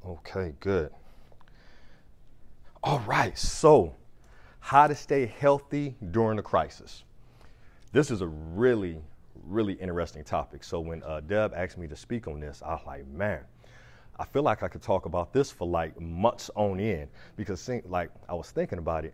Okay, good. All right, so how to stay healthy during a crisis. This is a really, really interesting topic. So when Deb asked me to speak on this, I was like, man, I feel like I could talk about this for like months on end because like I was thinking about it.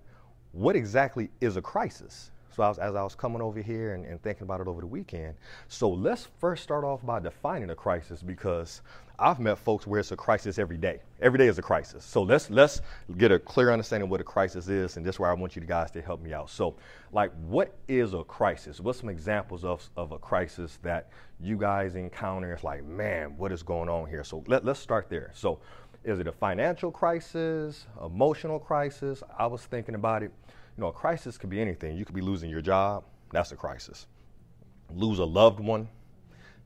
What exactly is a crisis? So as I was coming over here and thinking about it over the weekend. So let's first start off by defining a crisis because I've met folks where it's a crisis every day. Every day is a crisis. So let's get a clear understanding of what a crisis is, and this is where I want you guys to help me out. So like, what is a crisis? What's some examples of a crisis that you guys encounter? It's like, man, what is going on here? So let's start there. So is it a financial crisis, emotional crisis? I was thinking about it. You know, a crisis could be anything. You could be losing your job. That's a crisis. Lose a loved one.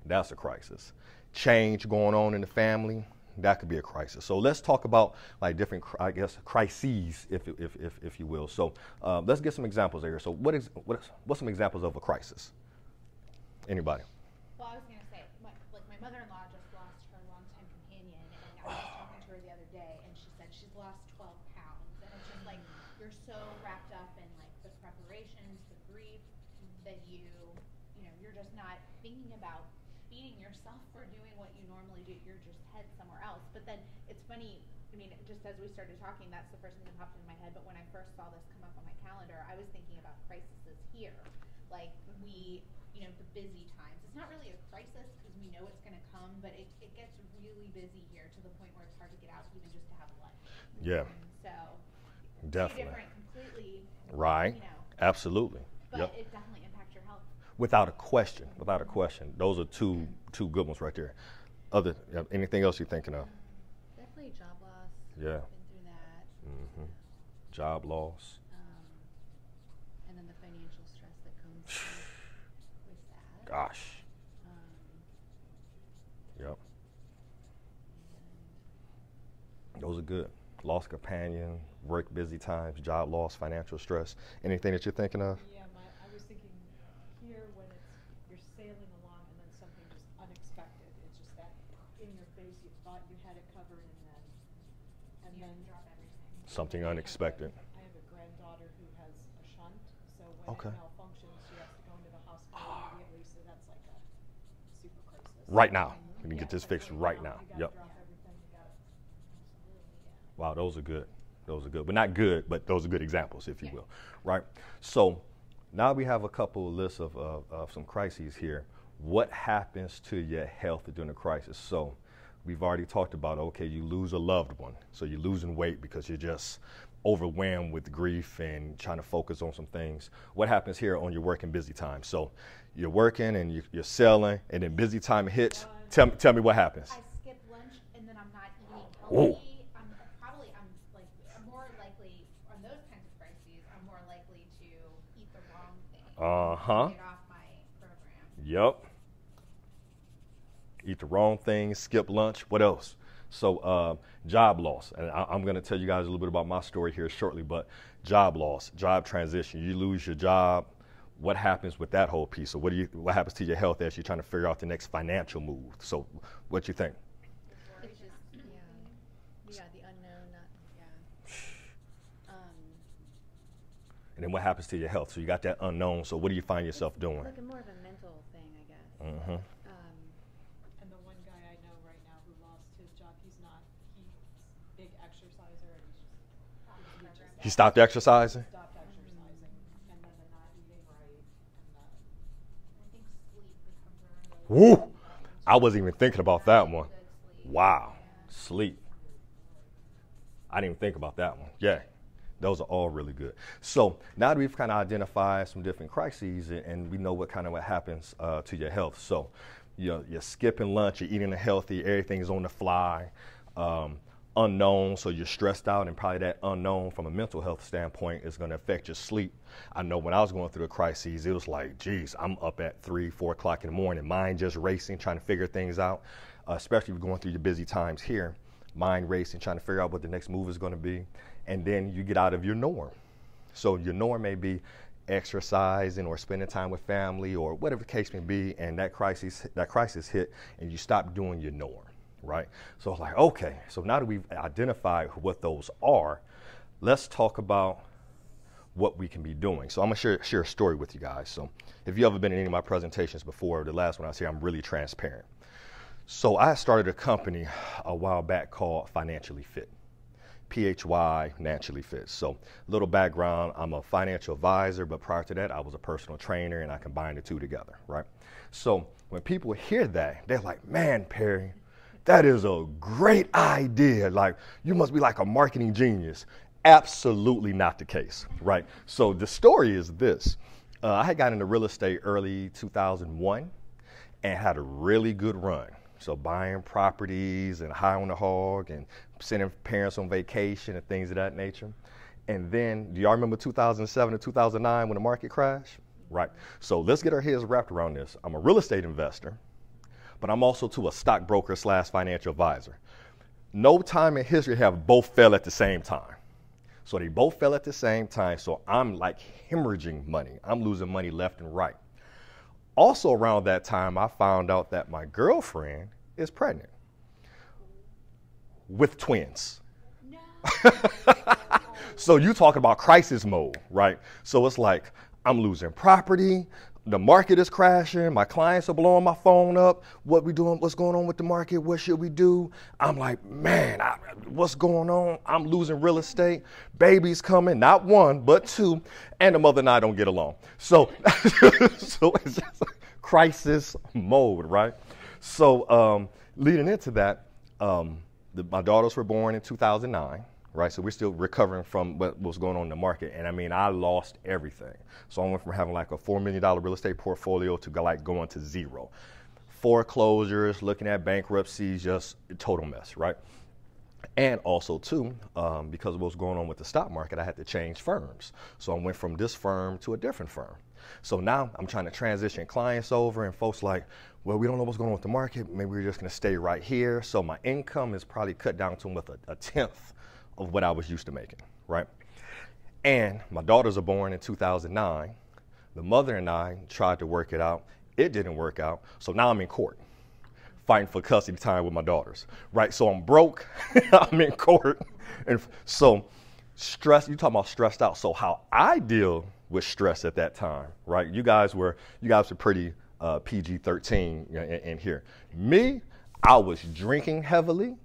That's a crisis. Change going on in the family. That could be a crisis. So let's talk about like different, I guess, crises, if you will. So let's get some examples here. So what's some examples of a crisis? Anybody? Well, I was going to say, my mother-in-law just lost her longtime companion, and I was talking to her the other day, and she said she's lost 12 pounds, and it's just like, you're so wrapped up in like the preparations, the grief, that you're just not thinking about feeding yourself or doing what you normally do. You're just head somewhere else. But then it's funny, I mean, just as we started talking, that's the first thing that popped into my head. But when I first saw this come up on my calendar, I was thinking about crises here. Like the busy times. It's not really a crisis because we know it's going to come, but it gets really busy here to the point where it's hard to get out even just to have lunch. Yeah. So definitely. Two different completely. Right. Absolutely. But it definitely impacts your health. Without a question. Without a question. Those are two good ones right there. Anything else you're thinking of? Definitely job loss. Yeah. Been through that. Mm-hmm. Job loss. And then the financial stress that comes with that. Gosh. Yep. Those are good. Lost companion, work busy times, job loss, financial stress. Anything that you're thinking of? Yeah, I was thinking here when you're sailing along and then something just unexpected. It's just that in your face, you thought you had it covered, and then drop everything. Something unexpected. I have a granddaughter who has a shunt, so when it malfunctions, she has to go into the hospital immediately. So that's like a super crisis. Right now. You can get this fixed right now. Yep. Drop everything. Wow, those are good. Those are good. But not good, but those are good examples, if you will. Right? So now we have a couple of lists of some crises here. What happens to your health during a crisis? So we've already talked about, okay, you lose a loved one. So you're losing weight because you're just overwhelmed with grief and trying to focus on some things. What happens here on your work and busy time? So you're working and you're selling, and then busy time hits. Tell me what happens. I skip lunch and then I'm not eating Whoa. healthy. I'm more likely on those kinds of crises. I'm more likely to eat the wrong thing. Get off my program. Yep. Eat the wrong thing, skip lunch. What else? So job loss. And I'm going to tell you guys a little bit about my story here shortly, but job loss, job transition. You lose your job. What happens with that whole piece? So what happens to your health as you're trying to figure out the next financial move? So what you think? It's just, the unknown, And then what happens to your health? So you got that unknown. So what do you find yourself doing? It's like more of a mental thing, I guess. Mm-hmm. And the one guy I know right now who lost his job, he's a big exerciser, and He stopped exercising? Stopped exercising, and then they're not eating right, I think sleep becomes a really Woo! I wasn't even thinking about that one. good sleep. Wow. Sleep. I didn't even think about that one. Yeah. Those are all really good. So now that we've kind of identified some different crises and we know what happens to your health. So you're skipping lunch, you're eating unhealthy, everything is on the fly, unknown, so you're stressed out, and probably that unknown from a mental health standpoint is going to affect your sleep. I know when I was going through a crisis, it was like, geez, I'm up at 3, 4 o'clock in the morning, mind just racing, trying to figure things out, especially if you're going through your busy times here, mind racing, trying to figure out what the next move is going to be. And then you get out of your norm. So your norm may be exercising or spending time with family or whatever the case may be, and that crisis hit, and you stop doing your norm. right? So I was like, okay, so now that we've identified what those are, let's talk about what we can be doing. So I'm gonna share a story with you guys. So if you ever been in any of my presentations before, the last one I was here, I'm really transparent. So I started a company a while back called Financially Fit. PHY, Naturally Fit. So little background, I'm a financial advisor, but prior to that, I was a personal trainer, and I combined the two together, right? So when people hear that, they're like, man, Perry, that is a great idea. Like, you must be like a marketing genius. Absolutely not the case, right? So the story is this. I had got into real estate early 2001 and had a really good run. So buying properties and high on the hog and sending parents on vacation and things of that nature. And then, do y'all remember 2007 to 2009 when the market crashed? Right. So let's get our heads wrapped around this. I'm a real estate investor, but I'm also too a stockbroker / financial advisor. No time in history have both fell at the same time. So they both fell at the same time. So I'm like hemorrhaging money. I'm losing money left and right. Also around that time, I found out that my girlfriend is pregnant with twins. No. So you talk about crisis mode, right? So it's like, I'm losing property, the market is crashing, my clients are blowing my phone up, what we doing, what's going on with the market, what should we do? I'm like, man, what's going on? I'm losing real estate, baby's coming, not one, but two, and the mother and I don't get along. So, so it's just crisis mode, right? So leading into that, my daughters were born in 2009. Right, so we're still recovering from what was going on in the market. And I mean, I lost everything. So I went from having like a $4 million real estate portfolio to like going to zero. Foreclosures, looking at bankruptcies, just a total mess, right? And also too, because of what was going on with the stock market, I had to change firms. So I went from this firm to a different firm. So now I'm trying to transition clients over, and folks like, well, we don't know what's going on with the market. Maybe we're just gonna stay right here. So my income is probably cut down to with a tenth of what I was used to making, right? And my daughters are born in 2009. The mother and I tried to work it out. It didn't work out. So now I'm in court fighting for custody time with my daughters, right? So I'm broke, I'm in court. And so stress, you talking about stressed out. So how I deal with stress at that time, right? You guys were pretty PG-13 in here. Me, I was drinking heavily,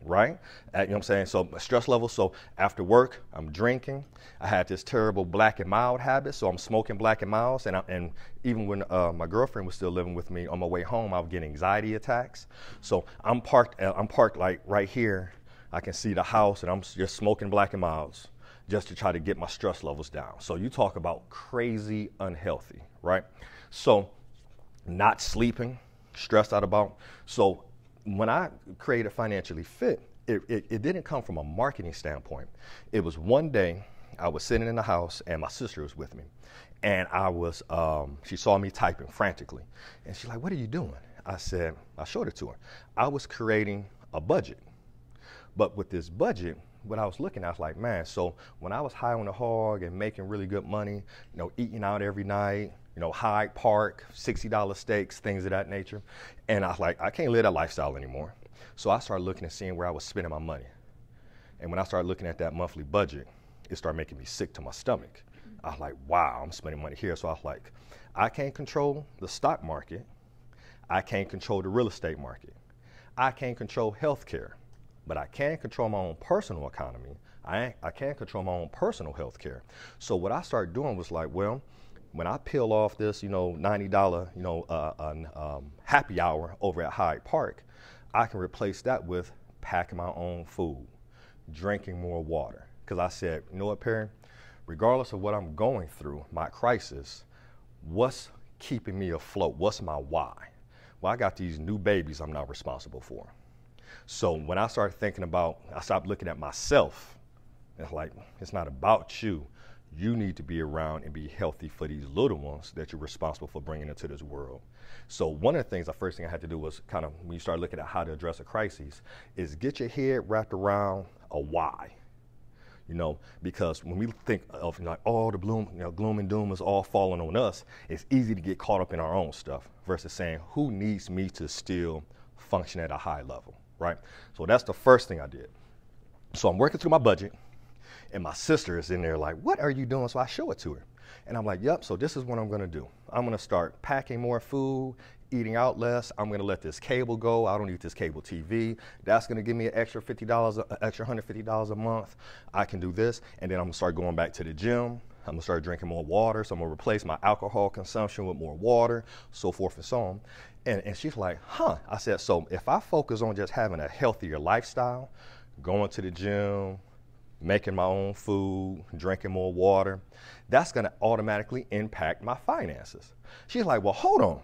right? You know what I'm saying? So my stress level, so after work, I'm drinking. I had this terrible Black and Mild habit, so I'm smoking Black and Milds, and even when my girlfriend was still living with me, on my way home, I would get anxiety attacks. So I'm parked like right here. I can see the house, and I'm just smoking Black and Milds just to try to get my stress levels down. So you talk about crazy unhealthy, right? So not sleeping, stressed out about. So when I created Financially Fit, it didn't come from a marketing standpoint. It was one day I was sitting in the house and my sister was with me, and she saw me typing frantically, and she's like, "What are you doing?" I showed it to her. I was creating a budget, but with this budget, what I was looking at, I was like, man, so when I was high on the hog and making really good money, eating out every night, Hyde Park, $60 steaks, things of that nature. And I was like, I can't live that lifestyle anymore. So I started looking and seeing where I was spending my money. And when I started looking at that monthly budget, it started making me sick to my stomach. I was like, wow, I'm spending money here. So I was like, I can't control the stock market. I can't control the real estate market. I can't control healthcare, but I can control my own personal economy. I can't control my own personal healthcare. So what I started doing was like, well, when I peel off this, $90, happy hour over at Hyde Park, I can replace that with packing my own food, drinking more water. Because I said, you know what, Perry, regardless of what I'm going through, my crisis, what's keeping me afloat? What's my why? Well, I got these new babies I'm not responsible for. So when I started thinking about, I stopped looking at myself, it's like, it's not about you. You need to be around and be healthy for these little ones that you're responsible for bringing into this world. So one of the things, the first thing I had to do was kind of, when you start looking at how to address a crisis, is get your head wrapped around a why. Because when we think of the gloom and doom is all falling on us, it's easy to get caught up in our own stuff versus saying, who needs me to still function at a high level, right? So that's the first thing I did. So I'm working through my budget, and my sister is in there like, what are you doing? So I show it to her. And I'm like, yep, so this is what I'm gonna do. I'm gonna start packing more food, eating out less. I'm gonna let this cable go. I don't need this cable TV. That's gonna give me an extra $50, an extra $150 a month. I can do this. And then I'm gonna start going back to the gym. I'm gonna start drinking more water. So I'm gonna replace my alcohol consumption with more water, so forth and so on. And she's like, huh. I said, so if I focus on just having a healthier lifestyle, going to the gym, making my own food, drinking more water, that's gonna automatically impact my finances. She's like, well, hold on.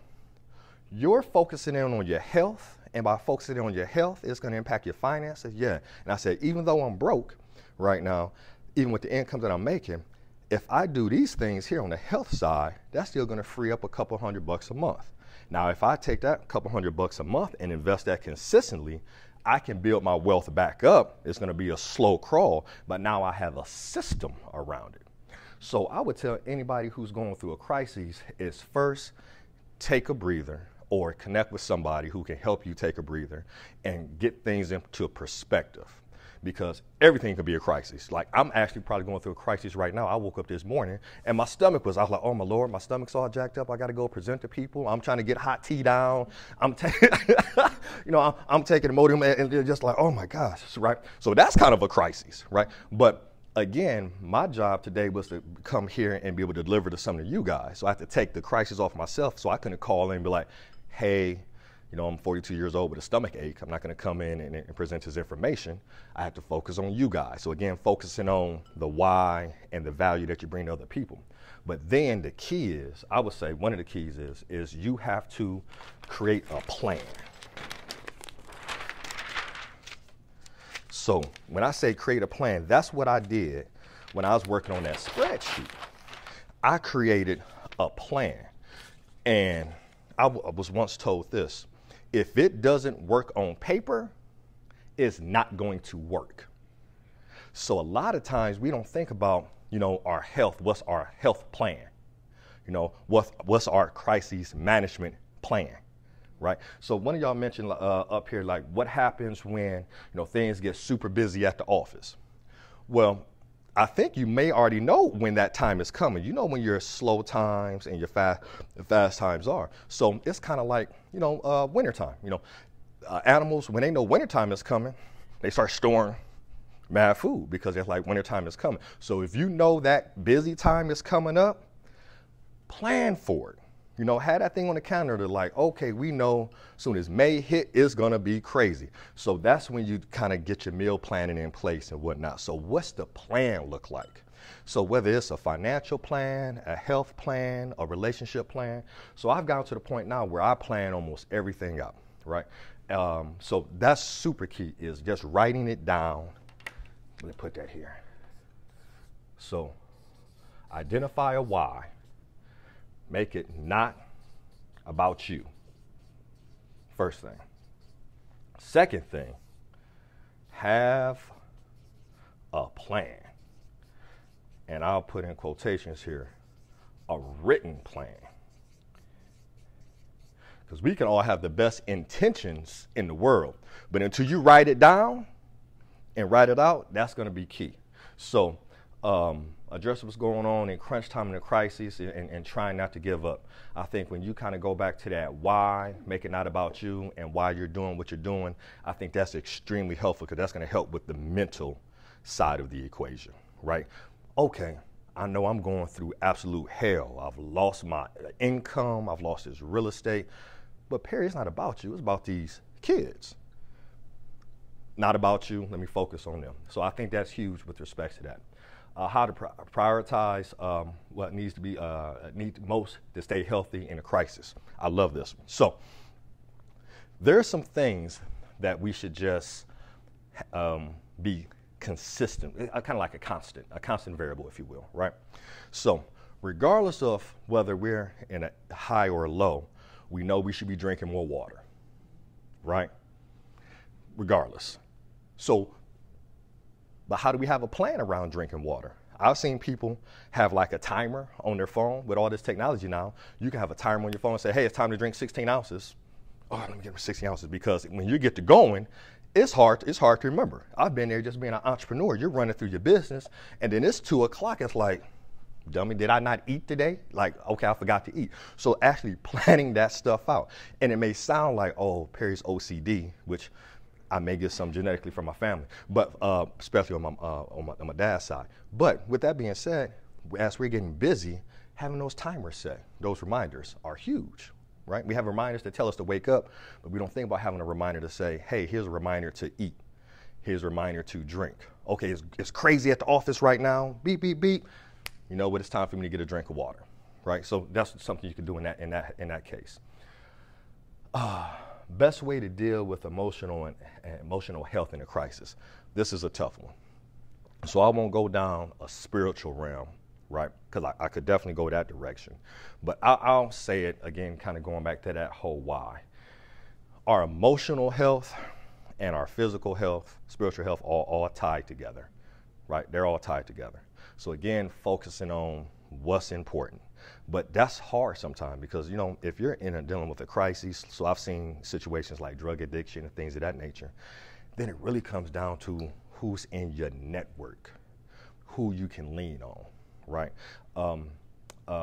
You're focusing in on your health, and by focusing on your health, it's gonna impact your finances? Yeah. And I said, even though I'm broke right now, even with the income that I'm making, if I do these things here on the health side, that's still gonna free up a couple $100 a month. Now, if I take that couple $100 a month and invest that consistently, I can build my wealth back up. It's gonna be a slow crawl, but now I have a system around it. So I would tell anybody who's going through a crisis is first, take a breather or connect with somebody who can help you take a breather and get things into perspective, because everything could be a crisis. Like, I'm actually probably going through a crisis right now. I woke up this morning and my stomach was, I was like, oh my Lord, my stomach's all jacked up. I got to go present to people. I'm trying to get hot tea down. I'm taking Imodium, and they're just like, oh my gosh, right? So that's kind of a crisis, right? But again, my job today was to come here and be able to deliver to some of you guys. So I had to take the crisis off myself, so I couldn't call in and be like, hey, I'm 42 years old with a stomach ache. I'm not going to come in and present this information. I have to focus on you guys. So again, focusing on the why and the value that you bring to other people. But then the key is, I would say one of the keys is you have to create a plan. So when I say create a plan, that's what I did when I was working on that spreadsheet. I created a plan. And I was once told this: if it doesn't work on paper, it's not going to work. So a lot of times we don't think about, our health. What's our health plan? What's our crisis management plan, right? So one of y'all mentioned up here, like, what happens when, things get super busy at the office? Well, I think you may already know when that time is coming. When your slow times and your fast times are. So it's kind of like, wintertime. Animals, when they know wintertime is coming, they start storing mad food because it's like wintertime is coming. So if you know that busy time is coming up, plan for it. Have that thing on the calendar, like, okay, we know as soon as May hit, it's gonna be crazy. So that's when you kind of get your meal planning in place and whatnot. So what's the plan look like? So whether it's a financial plan, a health plan, a relationship plan. So I've gotten to the point now where I plan almost everything out, right? So that's super key, is just writing it down. Let me put that here. So identify a why. Make it not about you. First thing. Second thing, have a plan. And I'll put in quotations here, a written plan. Because we can all have the best intentions in the world, but until you write it down and write it out, that's going to be key. So address what's going on in crunch time and the crisis, and trying not to give up. I think when you kind of go back to that why, make it not about you and why you're doing what you're doing, I think that's extremely helpful, because that's going to help with the mental side of the equation, right? Okay, I know I'm going through absolute hell. I've lost my income. I've lost this real estate. But Perry, it's not about you. It's about these kids. Not about you. Let me focus on them. So I think that's huge with respect to that. How to prioritize what needs to be need most to stay healthy in a crisis. I love this one. So there are some things that we should just be consistent, kind of like a constant variable, if you will, right? So regardless of whether we're in a high or a low, we know we should be drinking more water, right? Regardless. So, but how do we have a plan around drinking water? I've seen people have like a timer on their phone. With all this technology now, you can have a timer on your phone and say, hey, it's time to drink 16 ounces. oh, let me get my 16 ounces, because when you get to going, it's hard to remember. I've been there just being an entrepreneur. You're running through your business, and then it's 2 o'clock. It's like, dummy, did I not eat today? Like, okay, I forgot to eat. So actually planning that stuff out. And it may sound like, oh, Perry's OCD, which I may get some genetically from my family, but especially on my dad's side. But with that being said, as we're getting busy, having those timers set, those reminders are huge, right? We have reminders that tell us to wake up, but we don't think about having a reminder to say, hey, here's a reminder to eat. Here's a reminder to drink. Okay, it's crazy at the office right now. Beep, beep, beep. You know what? It's time for me to get a drink of water, right? So that's something you can do in that case. Best way to deal with emotional health in a crisis. This is a tough one. So I won't go down a spiritual realm, right? Because I could definitely go that direction. But I'll say it again, kind of going back to that whole why. Our emotional health and our physical health, spiritual health, are all tied together, right? They're all tied together. So again, focusing on what's important. But that's hard sometimes because, you know, if you're dealing with a crisis, so I've seen situations like drug addiction and things of that nature, then it really comes down to who's in your network, who you can lean on, right?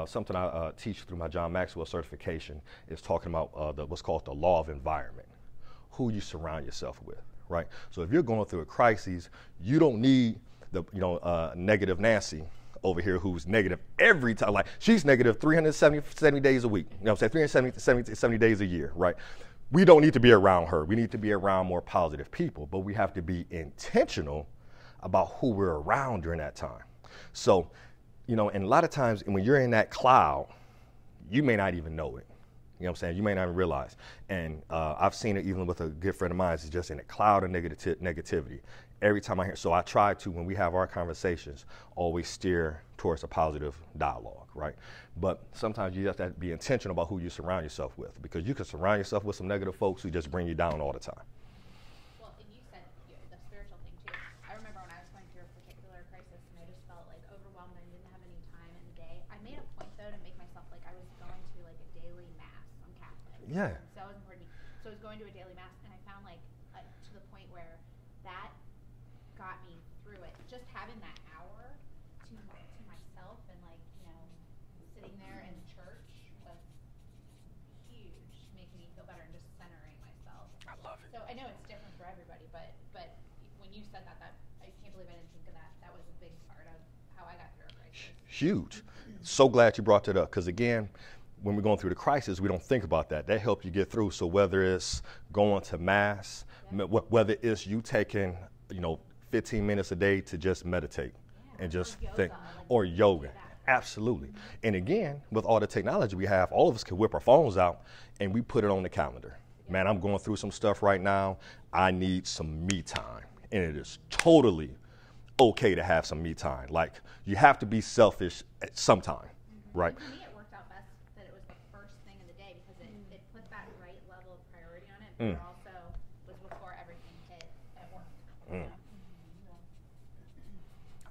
Something I teach through my John Maxwell certification is talking about what's called the law of environment, who you surround yourself with, right? So if you're going through a crisis, you don't need negative Nancy over here who's negative every time. Like, she's negative 370 days a week. You know what I'm saying? 370 days a year, right? We don't need to be around her. We need to be around more positive people, but we have to be intentional about who we're around during that time. So, you know, and a lot of times when you're in that cloud, you may not even know it. You know what I'm saying? You may not even realize. And I've seen it even with a good friend of mine. It's just in a cloud of negativity. Every time I hear, so I try to, when we have our conversations, always steer towards a positive dialogue, right? But sometimes you have to be intentional about who you surround yourself with, because you can surround yourself with some negative folks who just bring you down all the time. Well, and you said the spiritual thing too. I remember when I was going through a particular crisis and I just felt like overwhelmed and I didn't have any time in the day. I made a point though to make myself like I was going to like a daily mass. I'm Catholic. Yeah. So that was important to me. So I was going to a daily mass and I found like to the point where that got me through it. Just having that hour to myself and like, you know, sitting there in church was huge, making me feel better and just centering myself. I love it. So I know it's different for everybody, but when you said that I can't believe I didn't think of that. That was a big part of how I got through a crisis. Huge. So glad you brought that up, because again, when we're going through the crisis, we don't think about that. That helps you get through. So whether it's going to mass, whether it's you taking, 15 minutes a day to just meditate and just think, or yoga. Absolutely. And again, with all the technology we have, all of us can whip our phones out and we put it on the calendar. Man, I'm going through some stuff right now. I need some me time. And it is totally okay to have some me time. Like, you have to be selfish at some time, right? For me, it worked out best that it was the first thing in the day because it put that right level of priority on it, but it also was before everything hit at work.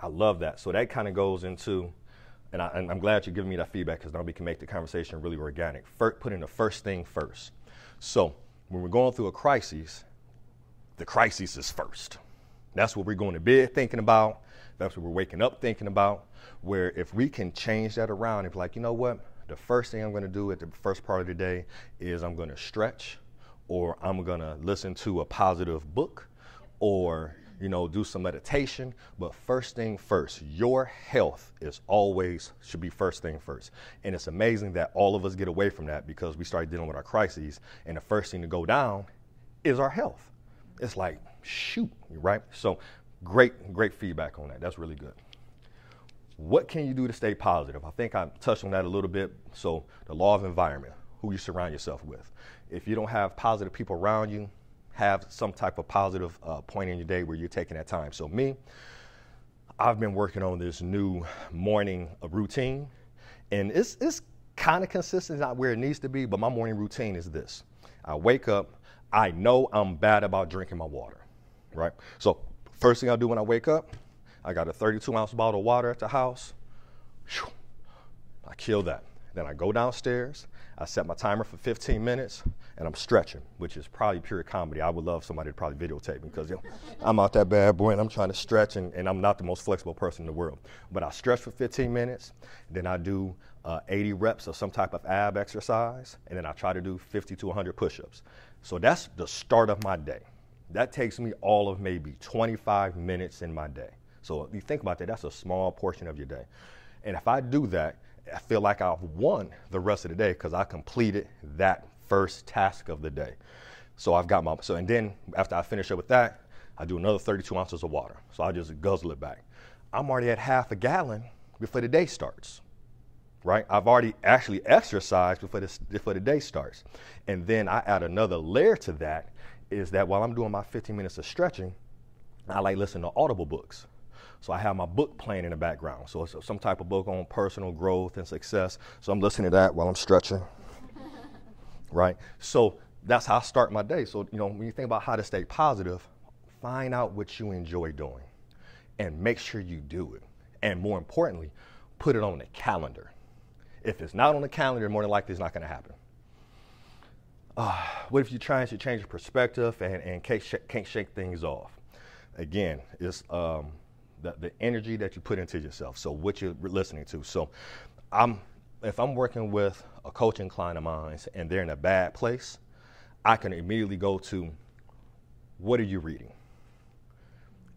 I love that. So that kind of goes into, and I'm glad you're giving me that feedback, because now we can make the conversation really organic. Putting the first thing first. So when we're going through a crisis, the crisis is first. That's what we're going to bed thinking about. That's what we're waking up thinking about. Where if we can change that around, if like, you know what, the first thing I'm going to do at the first part of the day is I'm going to stretch, or I'm going to listen to a positive book, or do some meditation. But first thing first, your health should be first thing first. And it's amazing that all of us get away from that because we start dealing with our crises, and the first thing to go down is our health. It's like, shoot, right? So great feedback on that. That's really good. What can you do to stay positive? I think I touched on that a little bit. So the law of environment, who you surround yourself with. If you don't have positive people around you, have some type of positive point in your day where you're taking that time. So me, I've been working on this new morning routine, and it's kind of consistent, not where it needs to be, but my morning routine is this. I wake up, I know I'm bad about drinking my water, right? So first thing I do when I wake up, I got a 32-ounce bottle of water at the house. I kill that. Then I go downstairs, I set my timer for 15 minutes, and I'm stretching, which is probably pure comedy. I would love somebody to probably videotape me because I'm out that bad boy, and I'm trying to stretch, and I'm not the most flexible person in the world. But I stretch for 15 minutes, then I do 80 reps of some type of ab exercise, and then I try to do 50 to 100 push-ups. So that's the start of my day. That takes me all of maybe 25 minutes in my day. So if you think about that, that's a small portion of your day. And if I do that, I feel like I've won the rest of the day because I completed that first task of the day. So I've got and then after I finish up with that, I do another 32 ounces of water. So I just guzzle it back. I'm already at half a gallon before the day starts, right? I've already actually exercised before the day starts. And then I add another layer to that is that while I'm doing my 15 minutes of stretching, I like listening to Audible books. So I have my book playing in the background. So it's some type of book on personal growth and success. So I'm listening to that while I'm stretching, right? So that's how I start my day. So, when you think about how to stay positive, find out what you enjoy doing and make sure you do it. And more importantly, put it on the calendar. If it's not on the calendar, more than likely it's not going to happen. What if you're trying to change your perspective and can't shake things off? Again, it's the energy that you put into yourself. So what you're listening to. So if I'm working with a coaching client of mine and they're in a bad place, I can immediately go to, what are you reading?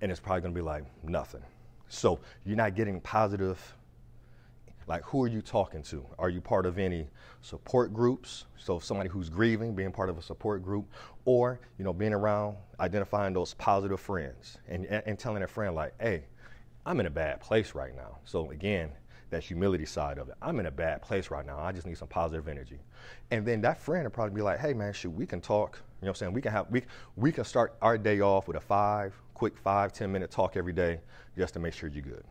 And it's probably going to be like, nothing. So you're not getting positive. Like, who are you talking to? Are you part of any support groups? So somebody who's grieving, being part of a support group, or, being around, identifying those positive friends and telling a friend like, hey, I'm in a bad place right now. So again, that humility side of it. I'm in a bad place right now. I just need some positive energy. And then that friend will probably be like, hey man, shoot, we can talk. You know what I'm saying? We can start our day off with a quick 5-10 minute talk every day just to make sure you're good.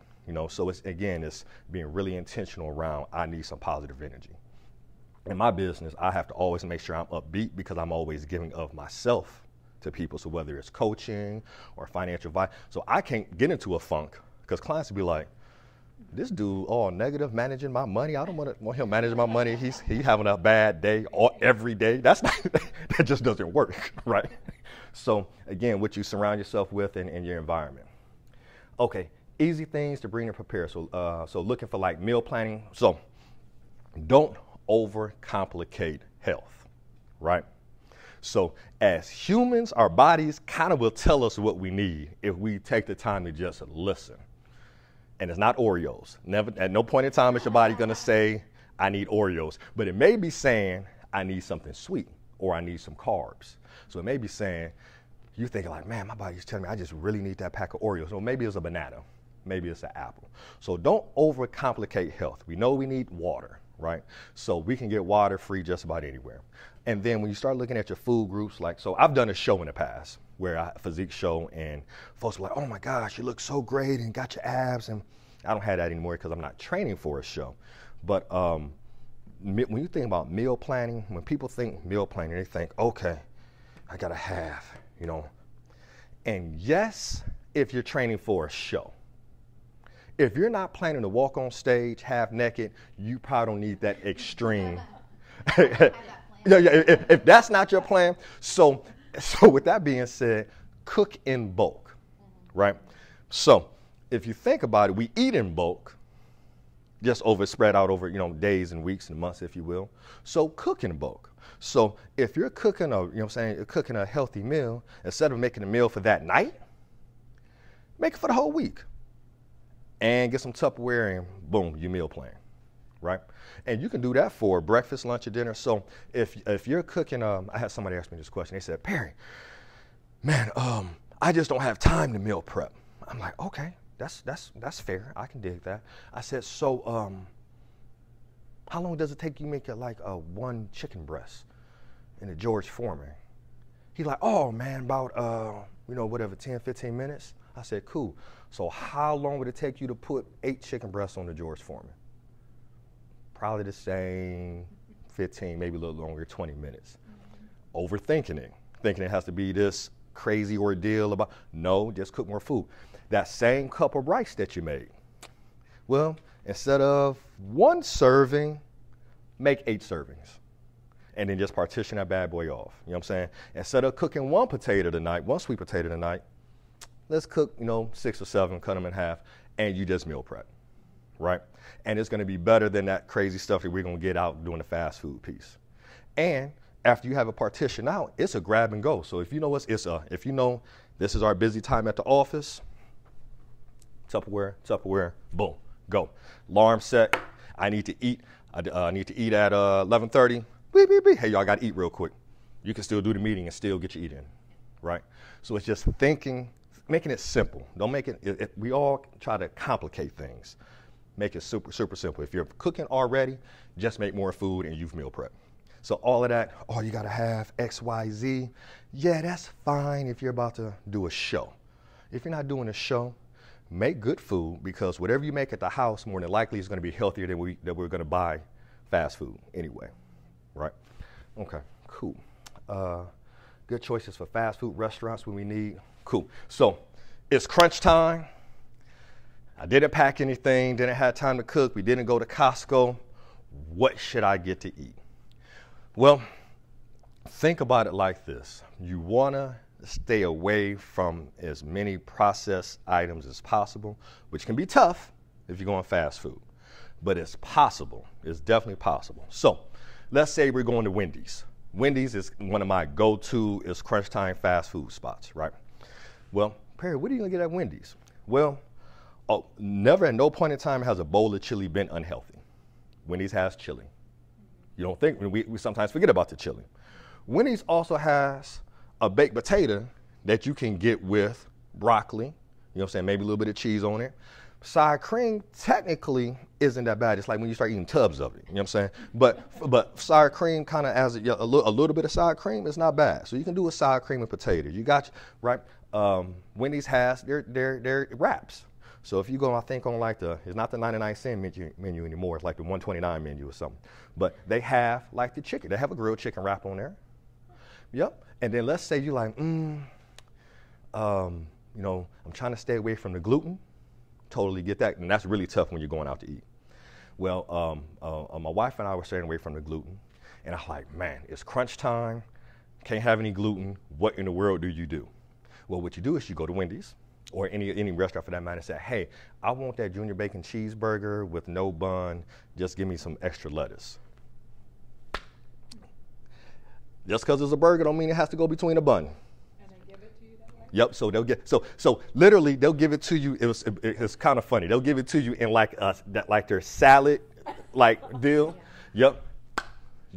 So it's being really intentional around, I need some positive energy. In my business, I have to always make sure I'm upbeat because I'm always giving of myself to people. So whether it's coaching or financial advice, so I can't get into a funk because clients will be like, this dude all negative managing my money. I don't want him managing my money. He's having a bad day every day. That just doesn't work, right? So again, what you surround yourself with in your environment. Okay. Easy things to bring and prepare. So looking for like meal planning. So don't overcomplicate health, right? So as humans, our bodies kind of will tell us what we need if we take the time to just listen. And it's not Oreos. Never, at no point in time is your body going to say, I need Oreos. But it may be saying, I need something sweet or I need some carbs. So it may be saying, you're thinking like, man, my body's telling me I just really need that pack of Oreos. So maybe it's a banana. Maybe it's an apple. So don't overcomplicate health. We know we need water, right? So we can get water free just about anywhere. And then when you start looking at your food groups, so I've done a show in the past where a physique show and folks were like, oh my gosh, you look so great and got your abs. And I don't have that anymore because I'm not training for a show. But when you think about meal planning, when people think meal planning, they think, okay, I got to have, And yes, if you're training for a show. If you're not planning to walk on stage half naked, you probably don't need that extreme. If that's not your plan. So with that being said, cook in bulk, right? So if you think about it, we eat in bulk, just spread out over, days and weeks and months, if you will. So cook in bulk. So if you're cooking you're cooking a healthy meal, instead of making a meal for that night, make it for the whole week. And get some Tupperware and boom, you meal plan, right? And you can do that for breakfast, lunch, or dinner. So if you're cooking, I had somebody ask me this question. They said, Perry, man, I just don't have time to meal prep. I'm like, okay, that's fair. I can dig that. I said, so how long does it take you make one chicken breast in a George Foreman? He's like, oh man, about 10, 15 minutes. I said, cool. So how long would it take you to put 8 chicken breasts on the George Foreman? Probably the same 15, maybe a little longer, 20 minutes. Overthinking it. Thinking it has to be this crazy ordeal about, no, just cook more food. That same cup of rice that you made. Well, instead of 1 serving, make 8 servings. and then just partition that bad boy off. You know what I'm saying? Instead of cooking one potato tonight, one sweet potato tonight, let's cook, 6 or 7, cut them in half, and you just meal prep, right? And it's going to be better than that crazy stuff that we're going to get out doing the fast food piece. And after you have a partition out, it's a grab and go. So if you know if you know this is our busy time at the office, Tupperware, boom, go. Alarm set. I need to eat. I need to eat at 11:30. Beep, beep, beep. Hey, y'all got to eat real quick. You can still do the meeting and still get your eat in, right? So it's just thinking, making it simple. Don't make it, we all try to complicate things. Make it super, super simple. If you're cooking already, just make more food and you've meal prep. So all of that, you got to have X, Y, Z. Yeah, that's fine if you're about to do a show. If you're not doing a show, make good food, because whatever you make at the house, more than likely, is going to be healthier than we're going to buy fast food anyway, right? Okay, cool. Good choices for fast food restaurants when we need. Cool. So it's crunch time. I didn't pack anything, didn't have time to cook. We didn't go to Costco. What should I get to eat? Well, think about it like this. You want to stay away from as many processed items as possible, which can be tough if you're going fast food, but it's possible. It's definitely possible. So let's say we're going to Wendy's. Wendy's is one of my go-to is crunch time fast food spots, right? Well, Perry, what are you going to get at Wendy's? Well, never at no point in time has a bowl of chili been unhealthy. Wendy's has chili. You don't think, we sometimes forget about the chili. Wendy's also has a baked potato that you can get with broccoli, you know what I'm saying, maybe a little bit of cheese on it. Sour cream technically isn't that bad. It's like when you start eating tubs of it, you know what I'm saying? But sour cream kind of as a little bit of sour cream is not bad. So you can do a sour cream and potato. You got, right? Wendy's has their wraps. So if you go, I think on like it's not the 99-cent menu anymore. It's like the 129 menu or something. But they have like the chicken. They have a grilled chicken wrap on there. Yep. And then let's say you like, I'm trying to stay away from the gluten. Totally get that. And that's really tough when you're going out to eat. Well, my wife and I were staying away from the gluten. And I'm like, man, it's crunch time. Can't have any gluten. What in the world do you do? Well, what you do is you go to Wendy's or any restaurant for that matter and say, hey, I want that junior bacon cheeseburger with no bun. Just give me some extra lettuce. Just because it's a burger don't mean it has to go between a bun. And they give it to you that way? Yep. So they'll get so literally they'll give it to you. It's kind of funny. They'll give it to you in like their salad like deal. Yep.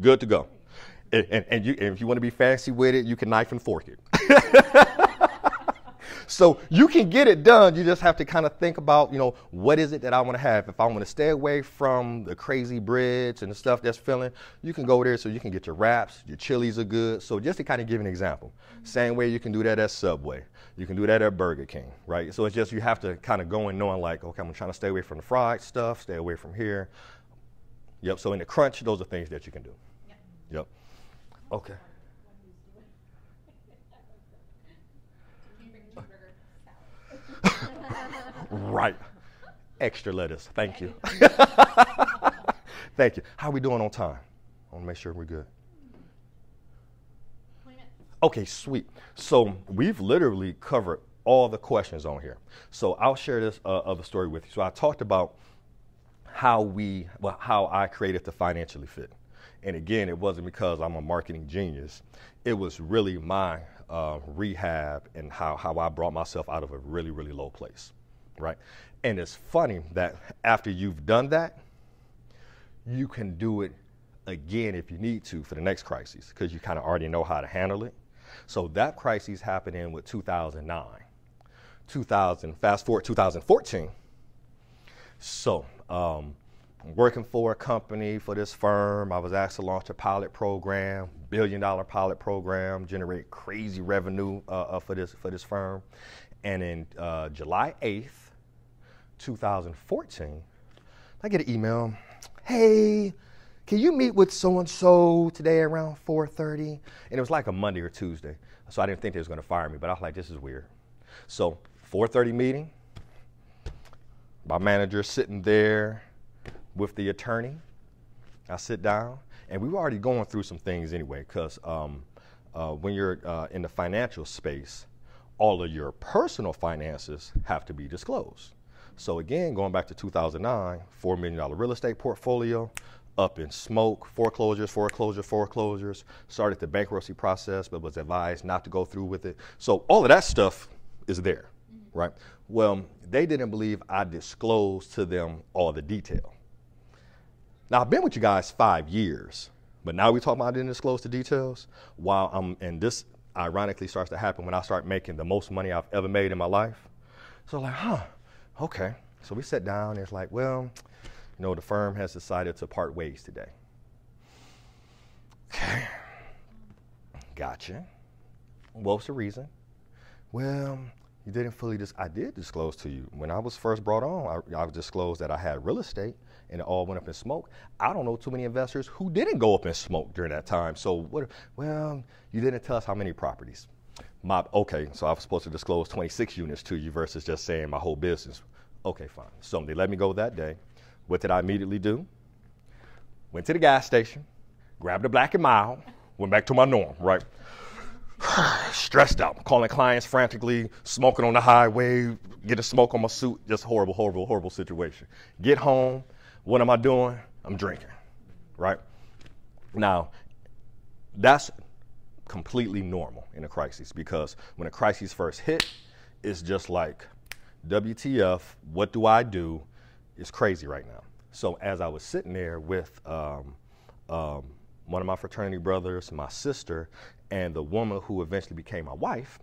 Good to go. And if you want to be fancy with it, you can knife and fork it. So you can get it done. You just have to kind of think about, what is it that I want to have? If I want to stay away from the crazy breads and the stuff that's filling, you can go there so you can get your wraps. Your chilies are good. So just to kind of give an example, same way you can do that at Subway. You can do that at Burger King, right? So it's just you have to kind of go in knowing like, okay, I'm trying to stay away from the fried stuff, stay away from here. Yep. So in the crunch, those are things that you can do. Yep. Okay. Right. Extra lettuce. Thank you. Thank you. How are we doing on time? I want to make sure we're good. Okay, sweet. So we've literally covered all the questions on here. So I'll share this other story with you. So I talked about how I created the Financially Fit. And again, it wasn't because I'm a marketing genius. It was really my rehab and how I brought myself out of a really, really low place, right? And it's funny that after you've done that, you can do it again if you need to for the next crisis because you kind of already know how to handle it. So that crisis happened in 2009. Fast forward 2014. So working for a company for this firm, I was asked to launch a pilot program, $1 billion pilot program, generate crazy revenue for this firm. And in July 8th, 2014, I get an email, hey, can you meet with so-and-so today around 4:30? And it was like a Monday or Tuesday, so I didn't think they was going to fire me, but I was like, this is weird. So 4:30 meeting, my manager sitting there with the attorney, I sit down, and we were already going through some things anyway, because when you're in the financial space, all of your personal finances have to be disclosed. So again, going back to 2009, $4 million real estate portfolio, up in smoke, foreclosures, started the bankruptcy process, but was advised not to go through with it. So all of that stuff is there, right? Well, they didn't believe I disclosed to them all the detail. Now, I've been with you guys 5 years, but now we talk about I didn't disclose the details. And this ironically starts to happen when I start making the most money I've ever made in my life. So like, okay. So we sat down and it's like, well, the firm has decided to part ways today. Okay. Gotcha. What was the reason? Well, you didn't fully I did disclose to you. When I was first brought on, I disclosed that I had real estate and it all went up in smoke. I don't know too many investors who didn't go up in smoke during that time. So well, you didn't tell us how many properties. Okay, so I was supposed to disclose 26 units to you versus just saying my whole business. Okay, fine. So they let me go that day. What did I immediately do? Went to the gas station, grabbed a Black & Mild, went back to my norm, right? Stressed out, calling clients frantically, smoking on the highway, getting smoke on my suit, just horrible situation. Get home, what am I doing? I'm drinking, right? Now, that's completely normal in a crisis, because when a crisis first hit, it's just like, WTF, what do I do? It's crazy right now. So as I was sitting there with one of my fraternity brothers, my sister, and the woman who eventually became my wife,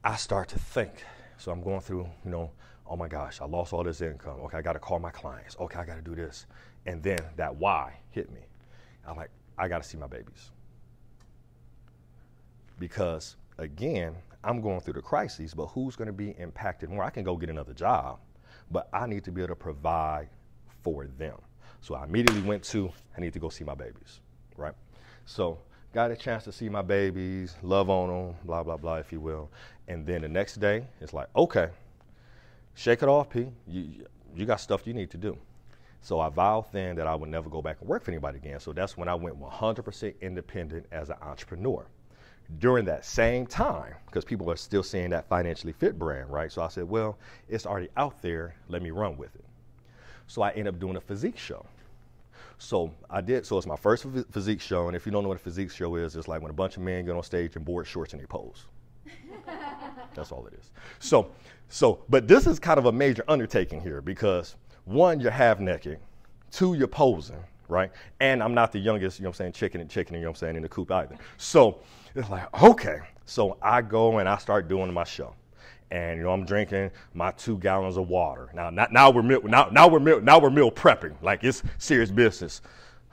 I start to think. So I'm going through, oh my gosh, I lost all this income. Okay, I got to call my clients. Okay, I got to do this. And then that why hit me. I'm like, I got to see my babies. Because again, I'm going through the crises, but who's going to be impacted more? I can go get another job, but I need to be able to provide for them. So I immediately I need to go see my babies, right? So got a chance to see my babies, love on them, blah, blah, blah, if you will. And then the next day, it's like, okay, shake it off, P. You got stuff you need to do. So I vowed then that I would never go back and work for anybody again. So that's when I went 100% independent as an entrepreneur. During that same time, because people are still seeing that financially fit brand, right? So I said, well, it's already out there. Let me run with it. So I ended up doing a physique show. So it's my first physique show. And if you don't know what a physique show is, it's like when a bunch of men get on stage in board shorts and they pose. That's all it is. But this is kind of a major undertaking here because 1, you're half naked. 2, you're posing, right? And I'm not the youngest, chicken, in the coop either. So it's like, okay. So I go and I start doing my show. And I'm drinking my 2 gallons of water. Now we're meal prepping. Like it's serious business.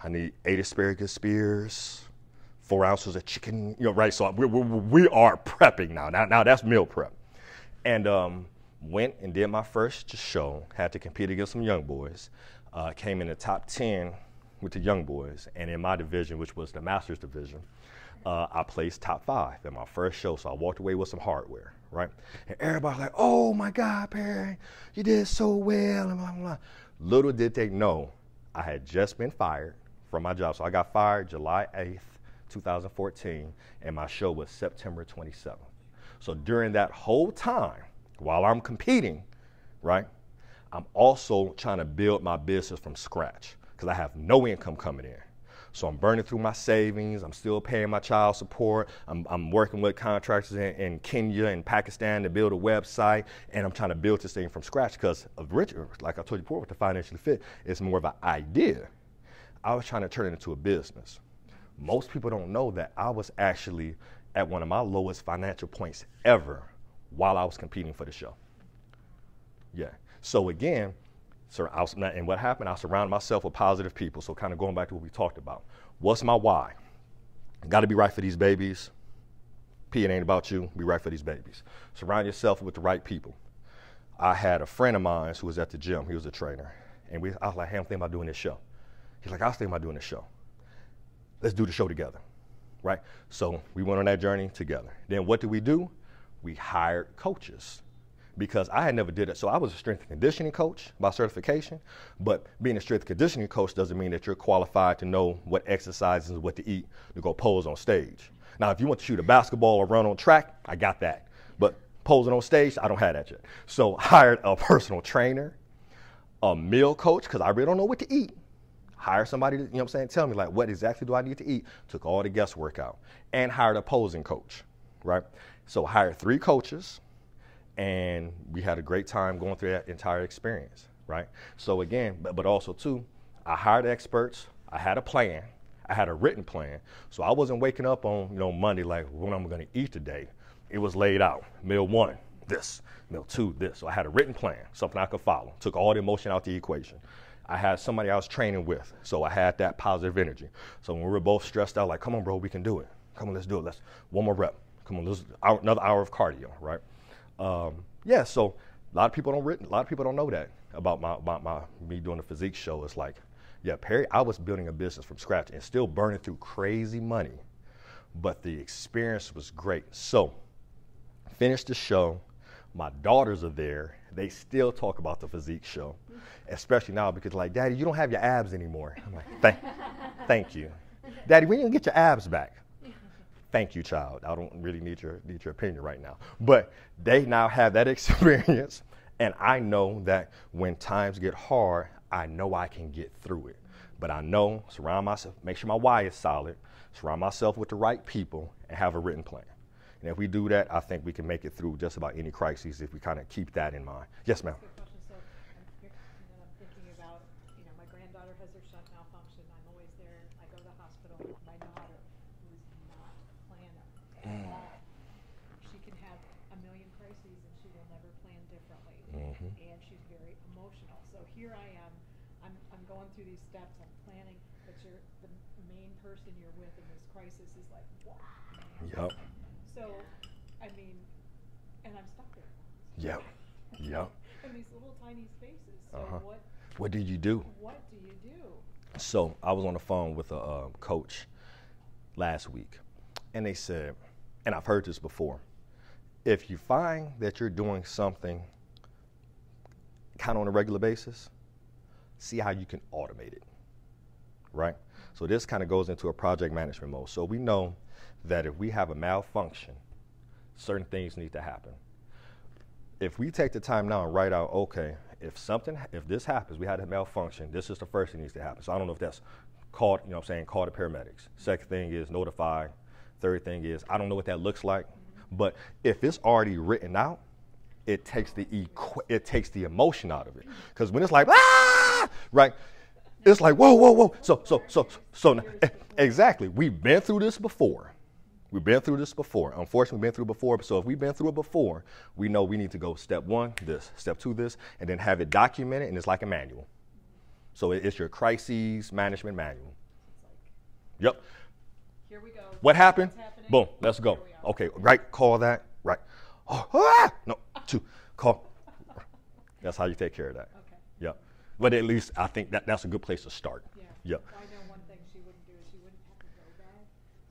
I need 8 asparagus spears, 4 ounces of chicken, right? So we are prepping now. Now that's meal prep. And went and did my first show. Had to compete against some young boys. Came in the top 10 with the young boys. And in my division, which was the master's division, I placed top 5 in my first show. So I walked away with some hardware, right? And everybody's like, oh my God, Perry, you did so well, and blah, blah, blah. Little did they know I had just been fired from my job. So I got fired July 8th, 2014, and my show was September 27th. So during that whole time, while I'm competing, right, I'm also trying to build my business from scratch because I have no income coming in. So I'm burning through my savings. I'm still paying my child support. I'm working with contractors in Kenya and Pakistan to build a website, and I'm trying to build this thing from scratch because like I told you before with the Financially Fit, it's more of an idea. I was trying to turn it into a business. Most people don't know that I was actually at one of my lowest financial points ever while I was competing for the show. Yeah. So again, and what happened, I surrounded myself with positive people. So kind of going back to what we talked about. What's my why? Got to be right for these babies. P, it ain't about you. Be right for these babies. Surround yourself with the right people. I had a friend of mine who was at the gym. He was a trainer. And I was like, hey, I'm thinking about doing this show. He's like, I was thinking about doing this show. Let's do the show together, right? So we went on that journey together. Then what did we do? We hired coaches. because I had never did it. So I was a strength and conditioning coach by certification, but being a strength and conditioning coach doesn't mean that you're qualified to know what exercises and what to eat to go pose on stage. Now, if you want to shoot a basketball or run on track, I got that. But posing on stage, I don't have that yet. So I hired a personal trainer, a meal coach, because I really don't know what to eat. Hire somebody to, tell me like what exactly do I need to eat. Took all the guesswork out. And hired a posing coach, right? So hired 3 coaches, and we had a great time going through that entire experience, right? So again, but also too, I hired experts. I had a plan. I had a written plan. So I wasn't waking up on, Monday like what I'm going to eat today. It was laid out. Meal 1, this. Meal 2, this. So I had a written plan, something I could follow. Took all the emotion out the equation. I had somebody I was training with, so I had that positive energy. So when we were both stressed out, like, come on, bro, we can do it. Come on, let's do it. Let's one more rep. Come on, another hour of cardio, right? So a lot of people don't know that about me doing the physique show. It's like, yeah, Perry, I was building a business from scratch and still burning through crazy money, but the experience was great. So finished the show. My daughters are there. They still talk about the physique show, especially now because like, Daddy, you don't have your abs anymore. I'm like, thank you. Daddy, when are you gonna get your abs back? Thank you, child. I don't really need your opinion right now. But they now have that experience, and I know that when times get hard, I know I can get through it. But I know, surround myself, make sure my why is solid, surround myself with the right people, and have a written plan. And if we do that, I think we can make it through just about any crisis if we kind of keep that in mind. Yes, ma'am. Good question. So I'm thinking about, my granddaughter has her shunt malfunction. I'm always there. I go to the hospital. My daughter, who's not a planner at all, she can have a million crises and she will never plan differently. And she's very emotional. So here I am. I'm going through these steps. I'm planning, but the main person you're with in this crisis is like, what? Yep. So, and I'm stuck there. Yep. Yep. In these little tiny spaces. So what do you do? What do you do? So I was on the phone with a coach last week, and they said, and I've heard this before, if you find that you're doing something kind of on a regular basis, see how you can automate it, right? So this kind of goes into a project management mode. So we know that if we have a malfunction, certain things need to happen. If we take the time now and write out, okay, if this happens, we had a malfunction, this is the first thing that needs to happen. So I don't know if that's call the paramedics. Second thing is notify. Third thing is, I don't know what that looks like, but if it's already written out, it takes the emotion out of it. Because when it's like, right? It's like, whoa. So exactly, we've been through this before. Unfortunately, we've been through it before. So if we've been through it before, we know we need to go step 1, this, step 2, this, and then have it documented, and it's like a manual. So it's your crises management manual. Yep. Here we go. What happened? Boom, let's go. Okay, right, call that, right. No, 2, call. That's how you take care of that. Okay. Yep. But at least I think that's a good place to start. Yeah. Yep. Well, I know one thing she wouldn't do is she wouldn't have a go bag.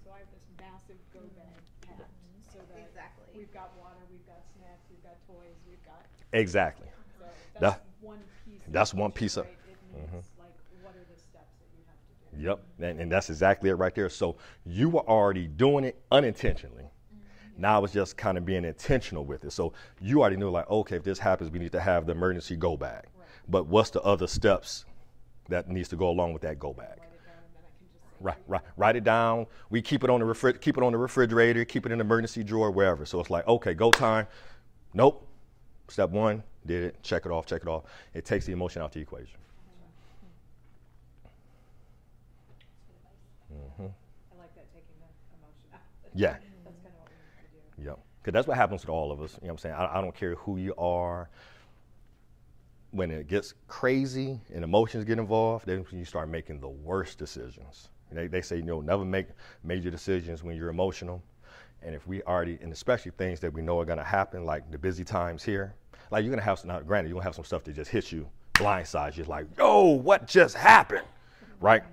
So I have this massive go bag packed so that we've got water, we've got snacks, we've got toys, we've got. Exactly. So that's one piece. That's one piece of. Right? It means like what are the steps that you have to do? Yep, and that's exactly it right there. So you were already doing it unintentionally. Now it's just kind of being intentional with it. So you already knew like, okay, if this happens, we need to have the emergency go bag. Right. But what's the other steps that needs to go along with that go bag? Write it down. We keep it on the refrigerator, keep it in the emergency drawer, wherever. So it's like, okay, go time. Nope. Step 1, did it. Check it off. It takes the emotion out the equation. I like that, taking the emotion out. Yeah. That's kind of what we need to do. Yep. Because that's what happens to all of us. You know what I'm saying? I don't care who you are. When it gets crazy and emotions get involved, then you start making the worst decisions. They say, never make major decisions when you're emotional. And if we already, and especially things that we know are going to happen, like the busy times here, like you're going to have some, now granted, you're going to have some stuff that just hits you, blindsides you, like, yo, what just happened, right?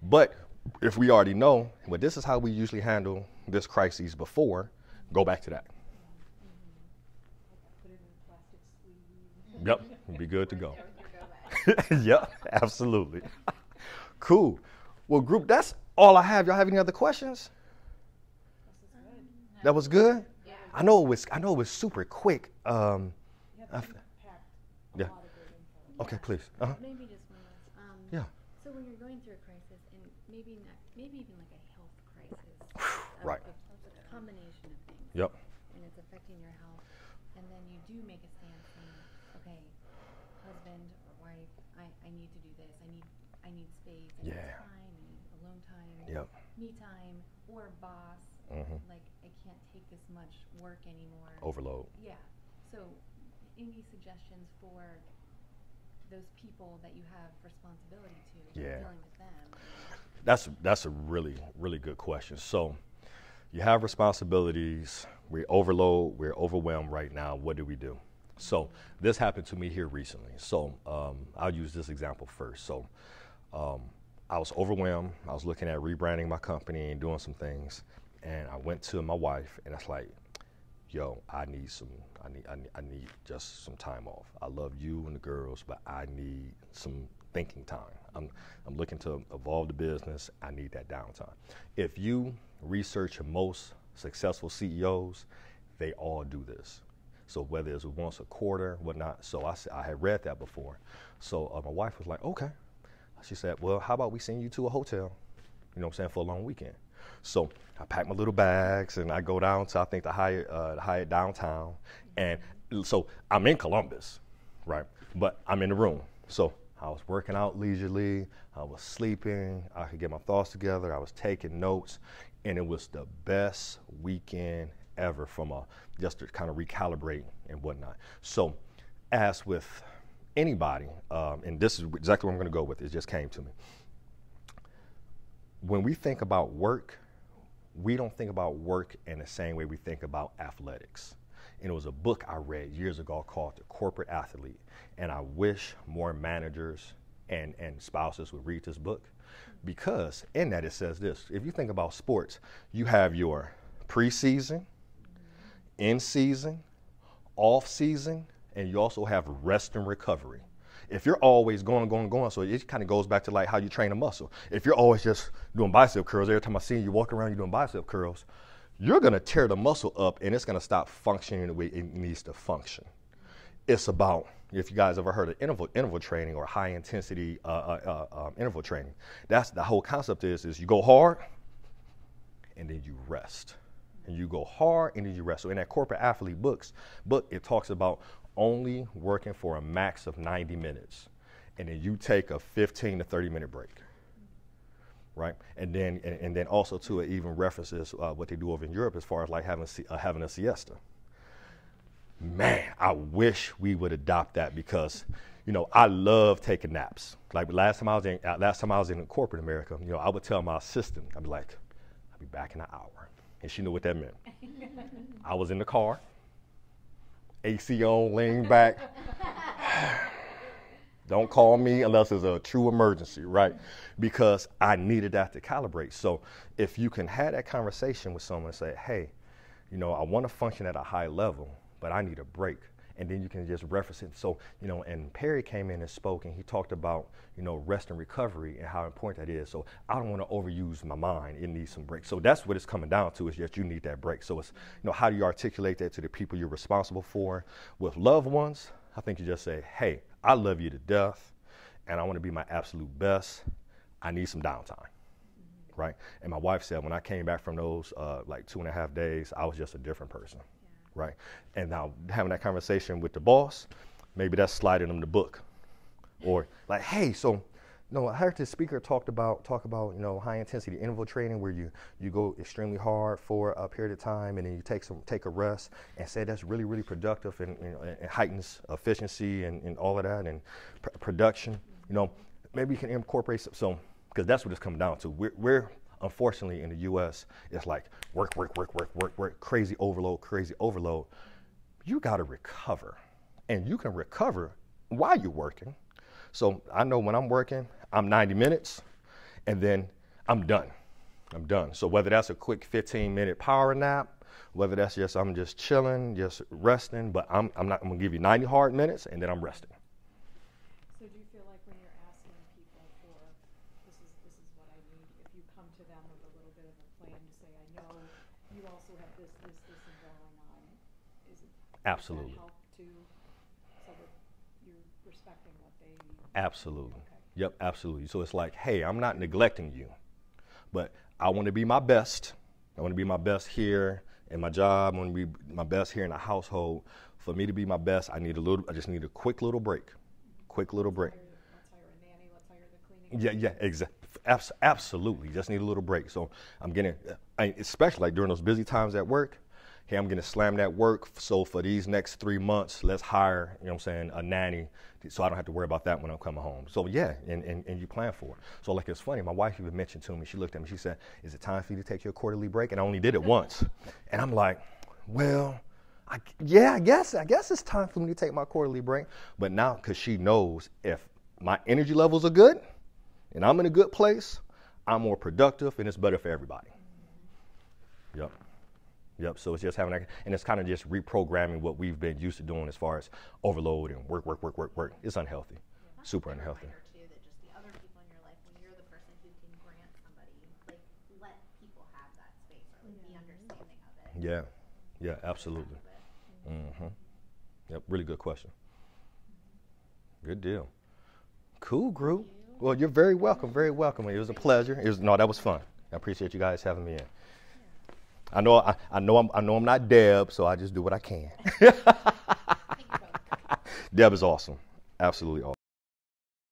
But if we already know, well, this is how we usually handle this crisis before, go back to that. Put it in a plastic Yep, be good to go. Everything go back. Yep, absolutely. Cool. Well, group, that's all I have. Y'all have any other questions? This is good. That was good? Yeah. I know it was super quick. You have I- packed a Yeah. lot of good info. Okay, please. Uh-huh. Maybe just one last. Yeah. So when you're going through a crisis, and maybe even like a health crisis, Right. a combination of things. Yep. And it's affecting your health, and then you do make a stand saying, okay, husband or wife, I need to do this. I need space. I need Yeah. time. I need alone time. Yep. Me time. Or boss, Mhm. like I can't take this much work anymore. Overload. Yeah. So, any suggestions for those people that you have responsibility to Yeah. dealing with them? That's a really, really good question. So you have responsibilities, we overload, we're overwhelmed right now. What do we do? So this happened to me here recently. So I'll use this example first. So I was overwhelmed. I was looking at rebranding my company and doing some things. And I went to my wife and it's like, yo, I need just some time off. I love you and the girls, but I need some thinking time. I'm looking to evolve the business. I need that downtime. If you research most successful CEOs, they all do this. So whether it's once a quarter, whatnot. So I had read that before. So my wife was like, okay. She said, well, how about we send you to a hotel, you know what I'm saying, for a long weekend. So I pack my little bags and I go down to, I think, the Hyatt downtown. And so I'm in Columbus, right? But I'm in the room. So I was working out leisurely. I was sleeping. I could get my thoughts together. I was taking notes. And it was the best weekend ever from just to kind of recalibrate and whatnot. So as with anybody, and this is exactly what I'm going to go with. It just came to me. When we think about work, we don't think about work in the same way we think about athletics. And it was a book I read years ago called The Corporate Athlete. And I wish more managers and spouses would read this book, because in that it says this. If you think about sports, you have your preseason, in season, off season, and you also have rest and recovery. If you're always going, so it kind of goes back to like how you train a muscle. If you're always just doing bicep curls, every time I see you walking around, you're doing bicep curls, you're going to tear the muscle up and it's going to stop functioning the way it needs to function. It's about, if you guys ever heard of interval training or high intensity interval training, that's the whole concept is you go hard and then you rest. And you go hard and then you rest. So in that Corporate Athlete book, it talks about only working for a max of 90 minutes. And then you take a 15 to 30 minute break. Right? And then also too, it even references what they do over in Europe as far as like having a siesta. Man, I wish we would adopt that, because, you know, I love taking naps. Like last time I was in corporate America, you know, I would tell my assistant, I'd be like, I'll be back in an hour. And she knew what that meant. I was in the car, AC on, laying back. Don't call me unless it's a true emergency, right? Because I needed that to calibrate. So if you can have that conversation with someone and say, hey, you know, I want to function at a high level, but I need a break. And then you can just reference it. So, you know, and Perry came in and spoke, and he talked about, you know, rest and recovery and how important that is. So I don't want to overuse my mind. It needs some breaks. So that's what it's coming down to, is that you need that break. So it's, you know, how do you articulate that to the people you're responsible for? With loved ones, I think you just say, hey, I love you to death, and I want to be my absolute best. I need some downtime, right? And my wife said when I came back from those like 2.5 days, I was just a different person. Right. And now having that conversation with the boss, maybe that's sliding them the book. Or like, hey, so, no, I heard this speaker talk about, you know, high intensity interval training where you go extremely hard for a period of time and then you take a rest, and say that's really, really productive and, you know, and heightens efficiency and all of that and production. You know, maybe you can incorporate some, because that's what it's coming down to. We're unfortunately, in the U.S., it's like work, crazy overload. You got to recover. And you can recover while you're working. So I know when I'm working, I'm 90 minutes, and then I'm done. So whether that's a quick 15-minute power nap, whether that's just I'm just chilling, just resting, but I'm going to give you 90 hard minutes and then I'm resting. So do you feel like when you're asking people for, this is what I need, if you come to them with a little bit of a plan to say, I know you also have this and going on, Absolutely. Does that help too, so that you're respecting what they need? Absolutely. Okay. Yep, absolutely. So it's like, hey, I'm not neglecting you, but I want to be my best. I want to be my best here in my job. I want to be my best here in the household. For me to be my best, I just need a quick little break. Quick little break. Let's hire a nanny, let's hire the cleaning. Yeah, exactly. Absolutely. Just need a little break. So I'm getting, especially like during those busy times at work, hey, I'm going to slam that work. So for these next 3 months, let's hire, you know what I'm saying, a nanny so I don't have to worry about that when I'm coming home. So yeah, and you plan for it. So like it's funny, my wife even mentioned to me, she looked at me, she said, is it time for you to take your quarterly break? And I only did it once. And I'm like, well, I guess it's time for me to take my quarterly break. But now, because she knows if my energy levels are good and I'm in a good place, I'm more productive and it's better for everybody. Yep, so it's just having that, and it's kind of just reprogramming what we've been used to doing as far as overload and work. It's unhealthy, super unhealthy. Too, that just the other people in your life, when you're the person who can grant somebody, like, let people have that space or like, be understanding of it. Yeah, absolutely. Yep, really good question. Good deal. Cool, group. Well, you're very welcome, very welcome. It was a pleasure. That was fun. I appreciate you guys having me in. I know I'm not Deb, so I just do what I can. Deb is awesome. Absolutely awesome.